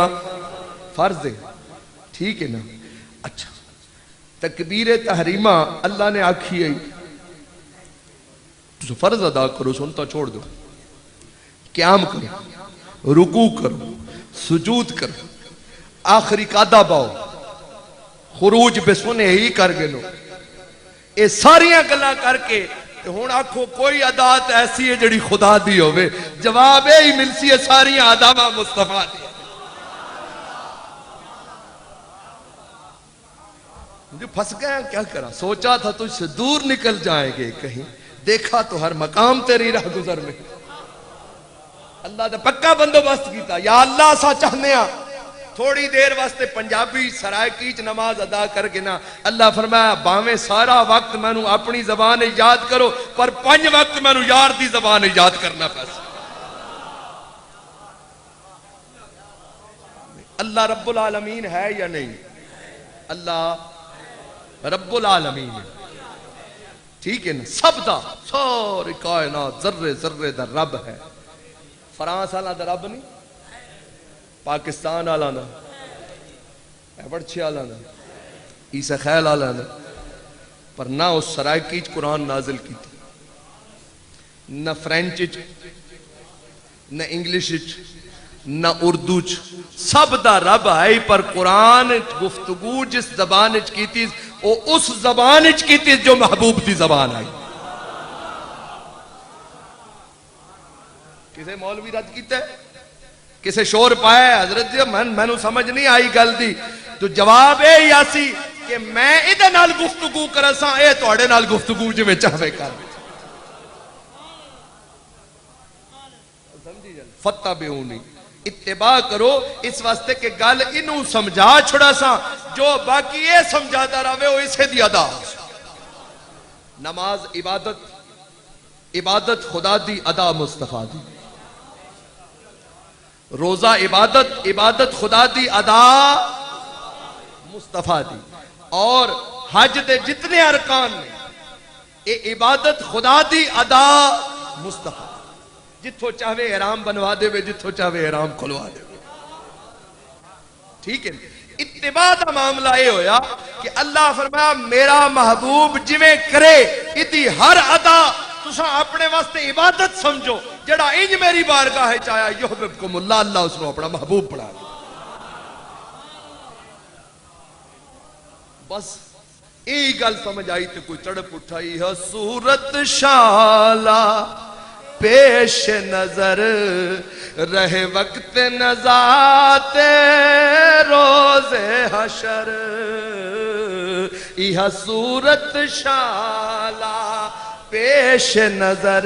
فرض ہے، ٹھیک ہے نا. اچھا تکبیر تحریمہ اللہ نے آکھی ہے تو فرض ادا کرو، سنتا چھوڑ دو. قیام کرو، رکوع کرو، سجود کرو، آخری قادہ باؤ، خروج بے سنے ہی کر گنو. یہ ساریاں گلاں کر کے ہون آکھو کوئی عادت ایسی ہے جڑی خدا دی ہوئے، جواب ہی ملسی ہے ساریاں عادتاں مصطفیٰ دی. مجھے پھنس گیا کیا کرا، سوچا تھا تجھ سے دور نکل جائیں گے کہیں، دیکھا تو ہر مقام تیری راہ گزر میں. اللہ دا پکا بندوبست کیتا. یا اللہ سا چاہنے ہاں تھوڑی دیر واسطے پنجابی سرائکیچ نماز ادا کر کے نا، اللہ فرمایا باویں سارا وقت میں نو اپنی زبان یاد کرو پر 5 وقت میں نو یار دی زبان یاد کرنا پیسا. اللہ رب العالمین ہے یا نہیں؟ اللہ رب العالمین ہے، ٹھیک ہے نا. سب دا ساری کائنات ذرے ذرے دا رب ہے. فرانس والا دا رب نہیں، پاکستان والا نا، ایوڑچے والا نا، عیسیٰ خیل والا نا، پر نہ اس سرائکیچ قرآن نازل کی تھی، نہ فرینچ نہ انگلش نہ اردو. سب دا رب ہے پر قرآن گفتگو جس زبان کی تھی وہ اس زبان کی تھی جو محبوب دی زبان آئی. کسے مولوی رد کیتا ہے، کسے شور پایا ہے حضرت جی میں نو سمجھ نہیں آئی گل دی. تو جواب اے یاسی کہ میں ادھے نال گفتگو کرساں، اے توڑے نال گفتگو جو میں چاہوے کر. فتبعونی، اتباع کرو، اس واسطے کہ گل انہوں سمجھا چھڑا سا جو باقی یہ سمجھاتا رہے ہو اسے دی ادا. نماز عبادت، عبادت خدا دی، ادا مصطفیٰ دی. روزہ عبادت، عبادت خدا دی، ادا مصطفیٰ دی. اور حج دے جتنے ارکان نے یہ عبادت خدا دی، ادا مصطفیٰ. جتھو چاہوے احرام بنوا دے وے، جتھو چاہوے احرام کھلوا دے وے، ٹھیک ہے. اتباع دا معاملہ یہ ہویا کہ اللہ فرمایا میرا محبوب جویں کرے ادھی ہر ادا تساں اپنے واسطے عبادت سمجھو. جڑا انج میری بارگاہ ہے چاہیا یحببکم اللہ، اللہ اس نے اپنا محبوب بنا دیا. بس ایک گل سمجھ آئی تو کوئی تڑپ اٹھائی ہے. صورت شالا پیش نظر رہے وقت نزات روز حشر. یہ صورت شالا پیش نظر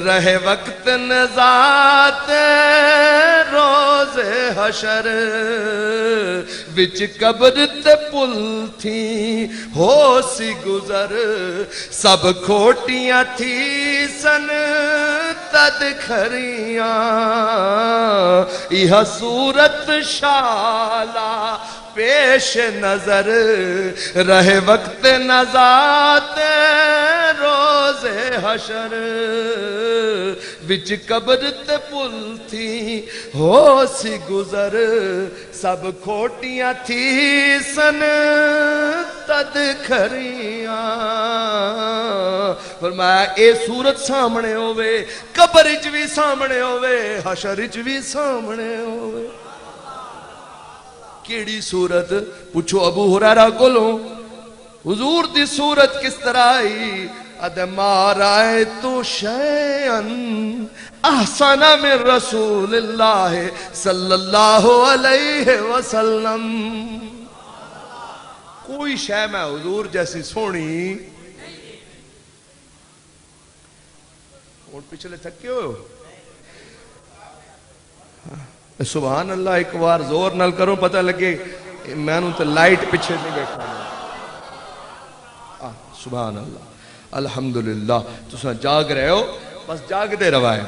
رہے وقت نزات روز حشر. وچ قبر تے پل تھی ہو سی گزر، سب کھوٹیاں تھی سن تد کھریاں. یہ صورت شالا پیش نظر رہے وقت نزات روز حشر. وچ قبر تے پل تھی ہو سی گزر، سب کھوٹیاں تھی سن تد کھریاں. فرمایا اے صورت سامنے ہوئے، قبر وچ بھی سامنے ہوئے، حشر وچ بھی سامنے ہوئے. کیڑی صورت؟ پوچھو ابو ہریرہ کولوں حضور دی صورت کس طرح آئی؟ اد ما رأیت شیئا احسن من رسول اللہ صلی اللہ علیہ وسلم، کوئی شے میں حضور جیسی سونی اور پچھلے تھکے ہو؟ سبحان اللہ، ایک بار زور نال کرو پتہ لگے میں نوں تو لائٹ پیچھے نہیں بیٹھا۔ سبحان اللہ، الحمدللہ تساں جاگ رہے ہو، بس جاگ دے روائے۔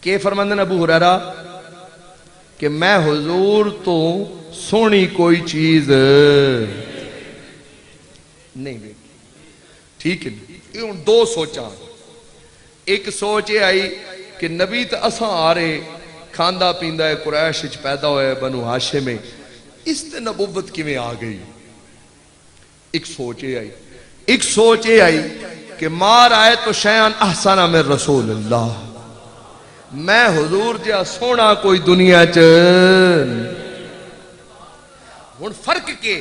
کہ فرماندن ابو ہریرہ کہ میں حضور تو سونی کوئی چیز نہیں دیکھی۔ ٹھیک ہے، یہ دو سوچاں۔ ایک سوچ یہ آئی کہ نبی تو اساں آ رہے کھاندہ پیندہ ہے، قریش وچ پیدا ہوئے، بنو ہاشم میں، اس تے نبوت کیویں آ گئی؟ ایک سوچ یہ آئی۔ ایک سوچ یہ آئی کہ ما رأیت شیئا احسن من رسول اللہ، میں حضور جا سونا کوئی دنیا چ۔ ہن فرق کے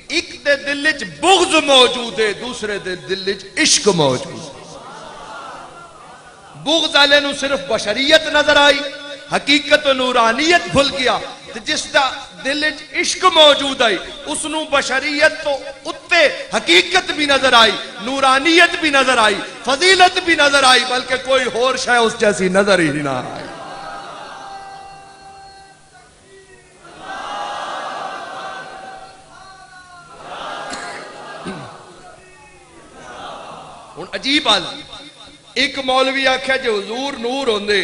ایک دے دل وچ بغض موجود ہے، دوسرے دے دل وچ عشق موجود ہے۔ بغض والے نو صرف بشریت نظر آئی، حقیقت و نورانیت بھول گیا، جس دا دل وچ عشق موجود آئی اس نو بشریت تو اتے حقیقت بھی نظر آئی، نورانیت بھی نظر آئی، فضیلت بھی نظر آئی، بلکہ کوئی اور شے اس جیسی نظر ہی نہ آئی۔ ہن عجیب حال، ایک مولوی آکھیا جے حضور نور ہوندے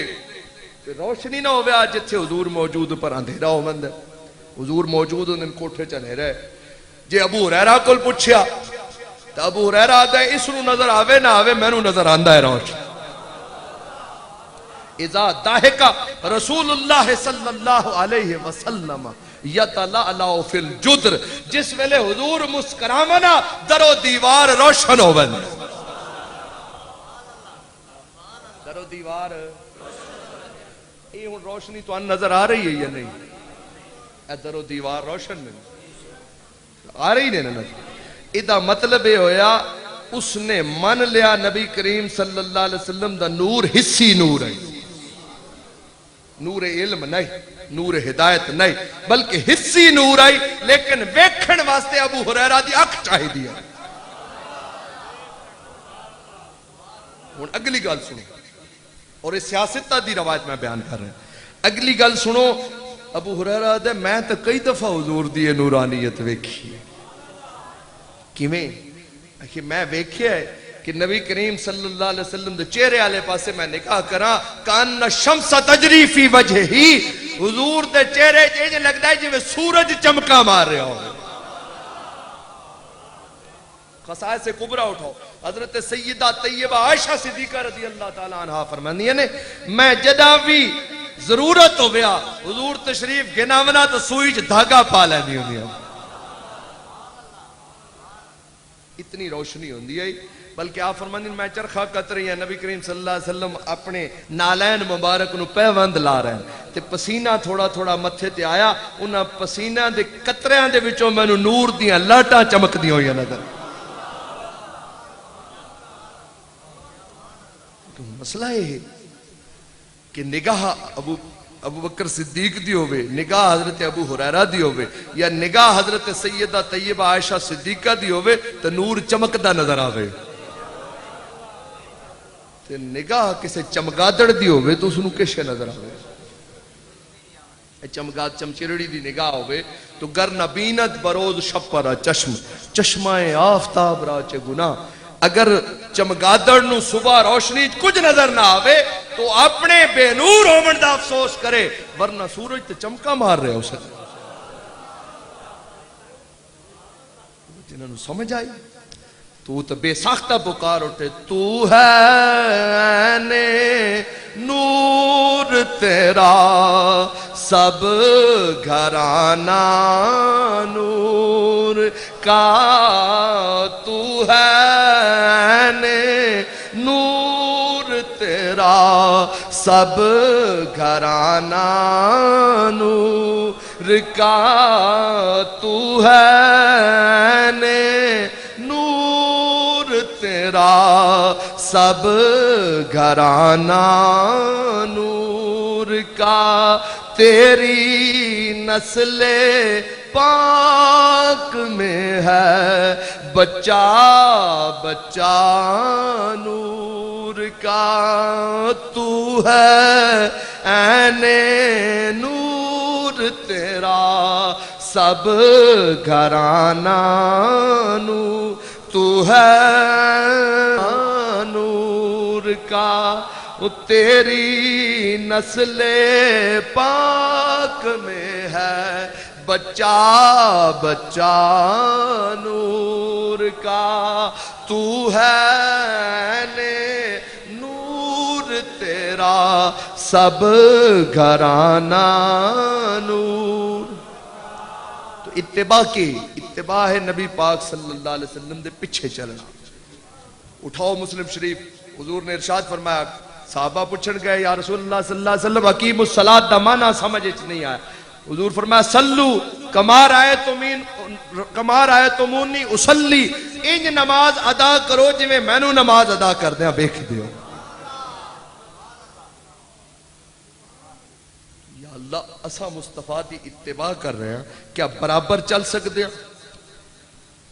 روشنی نہ ہویا، جتھے حضور موجود پر اندھیرا ہو مند ہے۔ حضور موجود ہوندے کوٹھے چ اندھیرا ہے۔ جے ابو ہریرہ کول پوچھیا تو ابو ہریرہ آدا ہے اس نو نظر آوے نہ آوے مینوں نظر آندا ہے روشن۔ اذا ضحک رسول اللہ صلی اللہ علیہ وسلم یتلألأ فی الجدر، جس ویلے حضور مسکراونا در و دیوار روشن ہوون۔ در و دیوار یہ ہوں روشنی تو نظر آ رہی ہے یا نہیں؟ ادھر و دیوار روشن نہیں آ رہی نہیں نظر۔ ادھا مطلب یہ ہویا اس نے من لیا نبی کریم صلی اللہ علیہ وسلم دا نور حصی نور ہے، نور علم نہیں، نور ہدایت نہیں، بلکہ حصی نور ہے، لیکن ویکھن واسطے ابو ہریرہ دی اکھ چاہی دیا۔ ہوں اگلی گل سنو، اور اس سیاست دی روایت میں بیان کر رہا ہوں۔ اگلی گل سنو، ابو ہریرہ دے میں تو کئی دفعہ حضور دی نورانیت ویکھی، کیویں کہ میں ویکھیا ہے کہ نبی کریم صلی اللہ علیہ وسلم دے چہرے والے پاسے میں نگاہ کراں، کان الشمس تجری فی وجہہ، حضور دے چہرے جے لگدا ہے جویں سورج چمکا مار رہا ہو۔ خصائص کبریٰ اٹھاؤ، حضرت سیدہ طیبہ عائشہ صدیقہ رضی اللہ تعالیٰ عنہ فرماندی ہیں میں جدا بھی ضرورت ہو گیا حضور تشریف گناونا تو سوئی چ دھاگا پا لینی ہوندی ہے، اتنی روشنی ہوندی ہے۔ بلکہ آپ فرماندی میں چرخہ قطری ہیں، نبی کریم صلی اللہ علیہ وسلم اپنے نالین مبارک نو پیوند لا رہے ہیں تے پسینہ تھوڑا تھوڑا متھے تے آیا، انہاں پسینہ دے قطریاں دے وچوں میں نور دیاں لاٹاں چمک دی ہوئی نظر۔ مسئلہ یہ ہے کہ نگاہ ابو بکر صدیق دی ہوئے، نگاہ حضرت ابو ہریرہ دی ہوئے، یا نگاہ حضرت سیدہ طیبہ عائشہ صدیقہ دی ہوئے تو نور چمکدہ نظر آوے، تے نگاہ کسے چمگادڑ دی ہوئے تو اس نو کشے نظر آوے۔ چمگاد چمچرڑی دی نگاہ ہوئے تو گر نبینت بروز شپرا چشم، چشمہ آفتاب راچے گناہ۔ اگر چمگادڑ نو صبح روشنی کچھ نظر نہ آوے تو اپنے بے نور ہومن دا افسوس کرے، ورنہ سورج تے چمکا مار رہے اسے۔ جنہوں سمجھ آئی تو بے ساختہ پکار اٹھے، تو ہے نور تیرا سب گھرانہ نور کا، تو ہے نور تیرا سب گھرانہ نور کا تو ہے نے نور تیرا سب گھرانہ نور کا تیری نسل پاک میں ہے بچہ بچہ نور کا تو ہے عین نور تیرا سب گھرانہ نور تو ہے نور کا تیری نسل پاک میں ہے بچہ بچہ نور کا تو ہے نور تیرا سب گھرانہ نور. تو اتباع ہے نبی پاک صلی اللہ علیہ وسلم دے پیچھے چلنا. اٹھاؤ مسلم شریف حضور نے ارشاد فرمایا صحابہ پوچھن گئے یا رسول اللہ صلی اللہ علیہ وسلم اقیم الصلاۃ دا معنی سمجھ نہیں آیا. حضور فرمایا سلو کما رأیتمونی اصلی انج نماز ادا کرو جی میں نو نماز ادا کر دیا بیکھ دیو. یا اللہ اسا مصطفیٰ دی اتباع کر رہے ہیں کیا برابر چل سکتے ہیں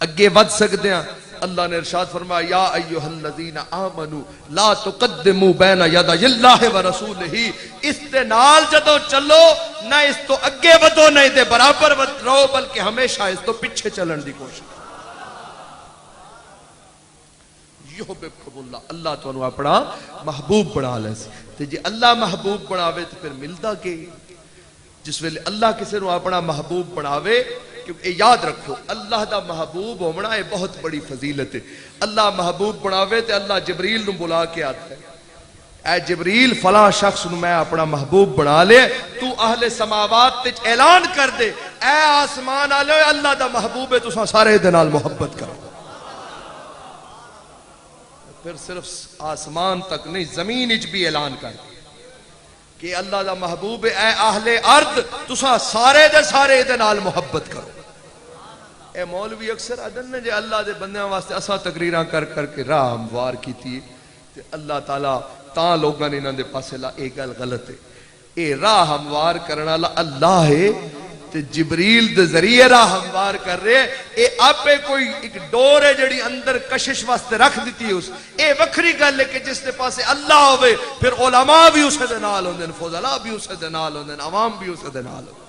اگے ود سکتے ہیں. اللہ نے ارشاد فرمایا یا ایھا الذین آمنوا لا تقدموا بین یدی اللہ ورسولہ. اس دے نال جدو چلو نہ اس تو اگے ودو نہ دے برابر رہو بلکہ ہمیشہ اس تو پیچھے چلن دی کوشش. یحببکم اللہ اللہ تو اپنا محبوب بنا لے تے جی اللہ محبوب بناوے تو پھر ملتا کہ جس ویلے اللہ کسی نو اپنا محبوب بناوے. کیونکہ یاد رکھو اللہ دا محبوب ہونا ہے بہت بڑی فضیلت ہے. اللہ محبوب بناوے تے اللہ جبریل نو بلا کے آتا ہے اے جبریل فلاں شخص نو میں اپنا محبوب بنا لے تو اہل سماوات تے اعلان کر دے اے آسمان والے اللہ دا محبوب ہے تساں سارے دے نال محبت کرو. پھر صرف آسمان تک نہیں زمین وچ بھی اعلان کر دے کہ اللہ دا محبوب ہے اے اہل ارض تساں سارے دے نال محبت کرو. اے مولوی اکثر آدن نے جے اللہ دے بندیاں واسطے اساں تقریراں کر کر کے راہ ہموار کیتی تے اللہ تعالیٰ تاں لوگاں نے انہاں دے پاسے لا اے گل غلط ہے. اے راہ ہموار کرنا اللہ ہے تے جبریل دے ذریعے راہ ہموار کر رہے. اے آپ کوئی ایک ڈور ہے جڑی اندر کشش واسطے رکھ دیتی ہے اس اے وکھری گل ہے کہ جس دے پاسے اللہ ہوئے پھر علماء بھی اسے دے نال ہوندے فضلاء بھی اسے دے نال ہوندے عوام بھی اسے دے نال ہوندے.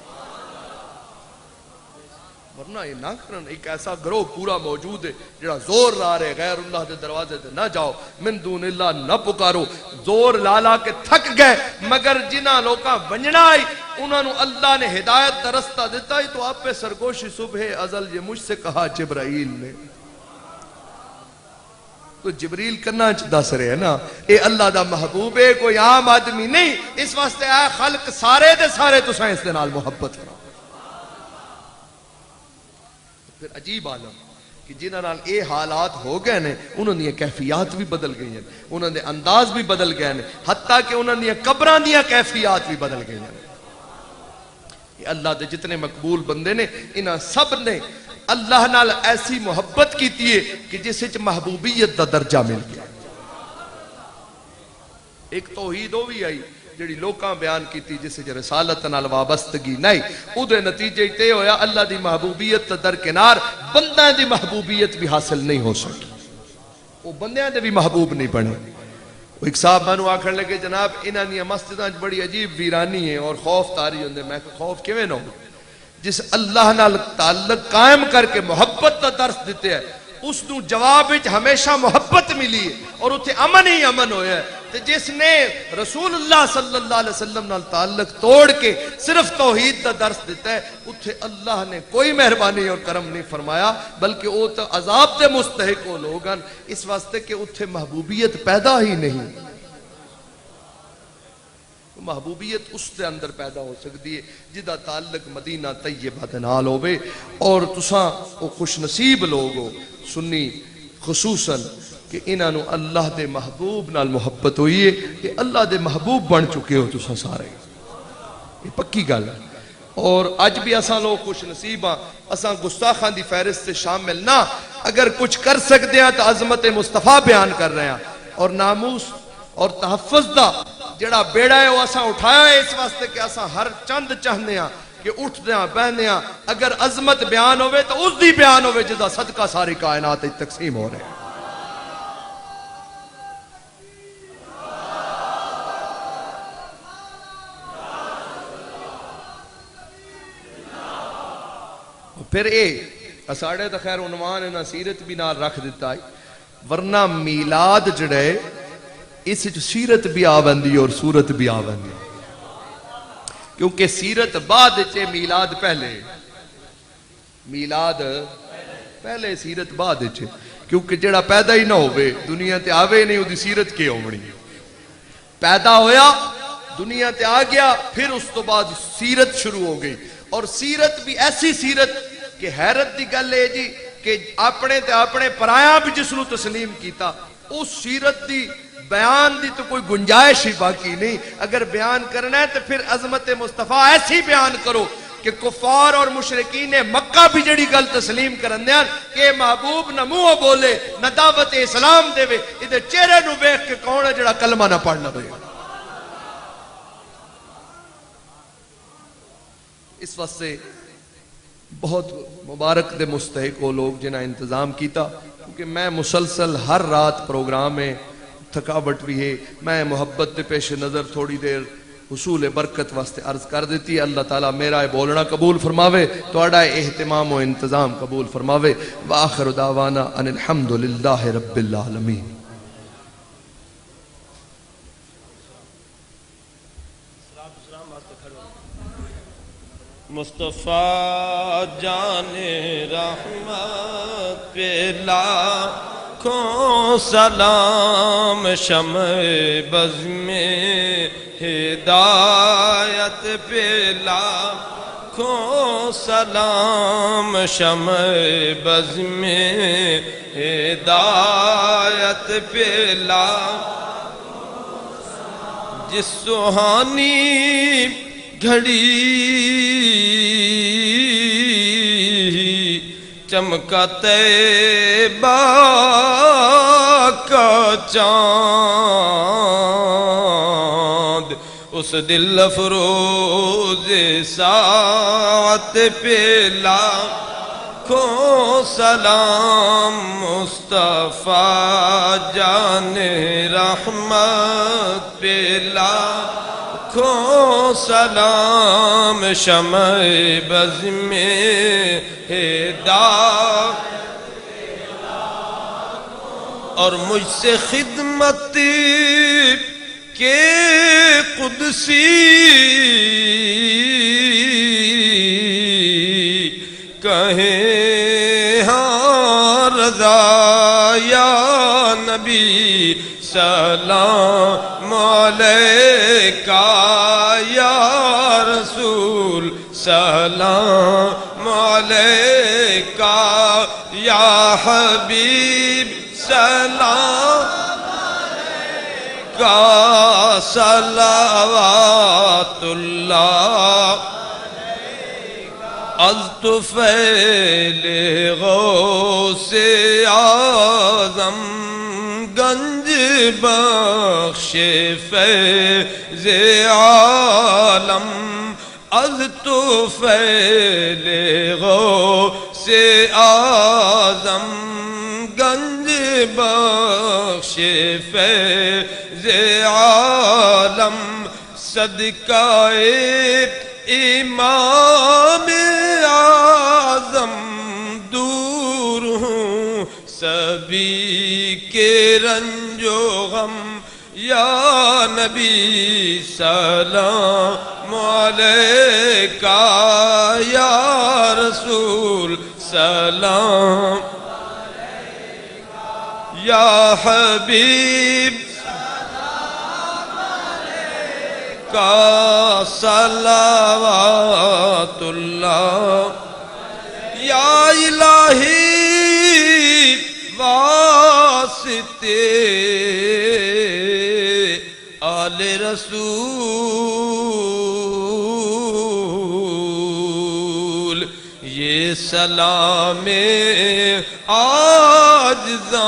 ورنہ یہ نہ کرن ایک ایسا گروہ پورا موجود ہے جڑا زور لا رہے غیر اللہ دے دروازے دے نہ جاؤ من دون اللہ نہ پکارو. زور لا کے تھک گئے مگر جنہ لوکاں ونجنا آئی انہوں نے اللہ نے ہدایت دا رستہ دیتا ہی تو آپ پہ سرگوشی صبح ازل یہ مجھ سے کہا جبرائیل نے. تو جبریل کرنا دس رہے ہیں نا اے اللہ دا محبوب ہے کوئی عام آدمی نہیں. اس واسطے اے خلق سارے دے سارے تساں اس دے نال محبت کرو. پھر عجیب عالم کہ جنہاں نال اے حالات ہو گئے نے انہوں نے کیفیات بھی بدل گئی ہیں انہوں نے انداز بھی بدل گئے ہیں حتیٰ کہ انہوں نے قبراں دیا کیفیات بھی بدل گئی ہیں. یہ اللہ دے جتنے مقبول بندے نے انہاں سب نے اللہ نال ایسی محبت کیتی ہے کہ جس وچ محبوبیت دا درجہ مل گیا. ایک توحید وہ بھی آئی جڑی لوکاں بیان کیتی جس وچ رسالت نال وابستگی نہیں اودے نتیجے تے ہویا اللہ دی محبوبیت درکنار بندیاں دی محبوبیت بھی حاصل نہیں ہو سکی. وہ بندیاں دے بھی محبوب نہیں بنے. ایک صاحب مانو آکھن لگے جناب انہاں دی مسجداں بڑی عجیب ویرانی ہے اور خوف تاری ہوندے. میں کہ خوف کیویں نہ ہو جس اللہ نال تعلق قائم کر کے محبت دا درس دیتے ہیں اس نو جواب وچ ہمیشہ محبت ملی ہے اور اتھے امن ہی امن ہویا ہے. تے جس نے رسول اللہ صلی اللہ علیہ وسلم نال تعلق توڑ کے صرف توحید دا درس دیتا ہے اتھے اللہ نے کوئی مہربانی اور کرم نہیں فرمایا بلکہ وہ تو عذاب دے مستحق ہو لوگن اس واسطے کہ اتھے محبوبیت پیدا ہی نہیں. محبوبیت اس دے اندر پیدا ہو سکتی ہے جدا تعلق مدینہ طیبہ دے نال ہوئے. اور تساں وہ خوش نصیب لوگ ہو سنی خصوصاً کہ انہاں نو اللہ دے محبوب نال محبت ہوئی ہے کہ اللہ دے محبوب بن چکے ہو تساں سارے. یہ پکی گل ہے. اور اج بھی اساں لوگ خوش نصیب ہاں، اساں گستاخاں دی فہرست سے شامل نہ، اگر کچھ کر سکتے ہیں تو عظمت مصطفیٰ بیان کر رہے ہیں، اور ناموس اور تحفظ دا جڑا بیڑا ہے وہ اساں اٹھایا ہے اس واسطے کہ اساں ہر چند چاہنے ہیں کہ اٹھ دیاں بہنے ہیں، اگر عظمت بیان ہوئے تو اس دی بیان ہوئے جدا صدقہ ساری کائنات تقسیم ہو رہے ہیں۔ پھر اساڑے تو خیر عنوان ہے نا سیرت بھی نال رکھ دیتا ہے، ورنہ میلاد جڑے اس سیرت بھی آوندی اور صورت بھی آوندی، کیونکہ سیرت بعد چے میلاد پہلے، میلاد پہلے سیرت بعد چے، کیونکہ جڑا پیدا ہی نہ ہوئے دنیا تے آوے نہیں ہوتی سیرت کے ہومڑی، پیدا ہویا دنیا تے آ گیا پھر اس تو بعد سیرت شروع ہو گئی، اور سیرت بھی ایسی سیرت کہ حیرت دی گل ہے جی کہ اپنے پرایاں بھی جس نو تسلیم کیتا، اس سیرت دی بیان دی تو کوئی گنجائش ہی باقی نہیں، اگر بیان کرنا ہے تو پھر عظمت مصطفیٰ ایسی بیان کرو کہ کفار اور مشرکین مکہ بھی جڑی گل تسلیم کرندیاں کہ محبوب نہ منہ بولے نہ دعوت اسلام دے وے، ادھے چہرے نو بیخ کے کون ہے جڑا کلمہ نہ پڑھ لے۔ اس واسطے بہت مبارک دے مستحق وہ لوگ جنہاں انتظام کیتا، کیونکہ میں مسلسل ہر رات پروگرام میں تھکاوٹ بھی ہے، میں محبت دے پیش نظر تھوڑی دیر حصول برکت واسطے عرض کر دیتی ہے، اللہ تعالیٰ میرا بولنا قبول فرماوے، توڑا اہتمام و انتظام قبول فرماوے، وآخر دعوانا ان الحمدللہ رب العالمین۔ مصطفیٰ جان رحمت پہ لاکھوں سلام، شمع بز میں ہدایت پہ لاکھوں سلام، شمع بز میں ہدایت پہ لاکھوں سلام، جس سہانی گھڑی چمکا طیبہ کا چاند، اس دل افروز ساعت پہ لاکھوں سلام، مصطفیٰ جان رحمت پہ لاکھوں سلام، شمع بز میں ہدایت اور مجھ سے خدمت کے قدسی کہیں ہاں رضا یا نبی سلام علیکہ یا رسول سلام علیکہ یا حبیب سلام علیکہ، صلوات اللہ از طفیل غوث اعظم، گنج بخش فیض عالم، از طفیل غوث اعظم، گنج بخش فیض عالم، صدقہ امام اعظم دور ہوں سبھی کے رنج و غم، یا نبی سلام علیکہ یا رسول سلام علیکہ یا حبیب سلام علیکہ، صلوات اللہ یا الہی واسطے آل رسول سلام عاجزانہ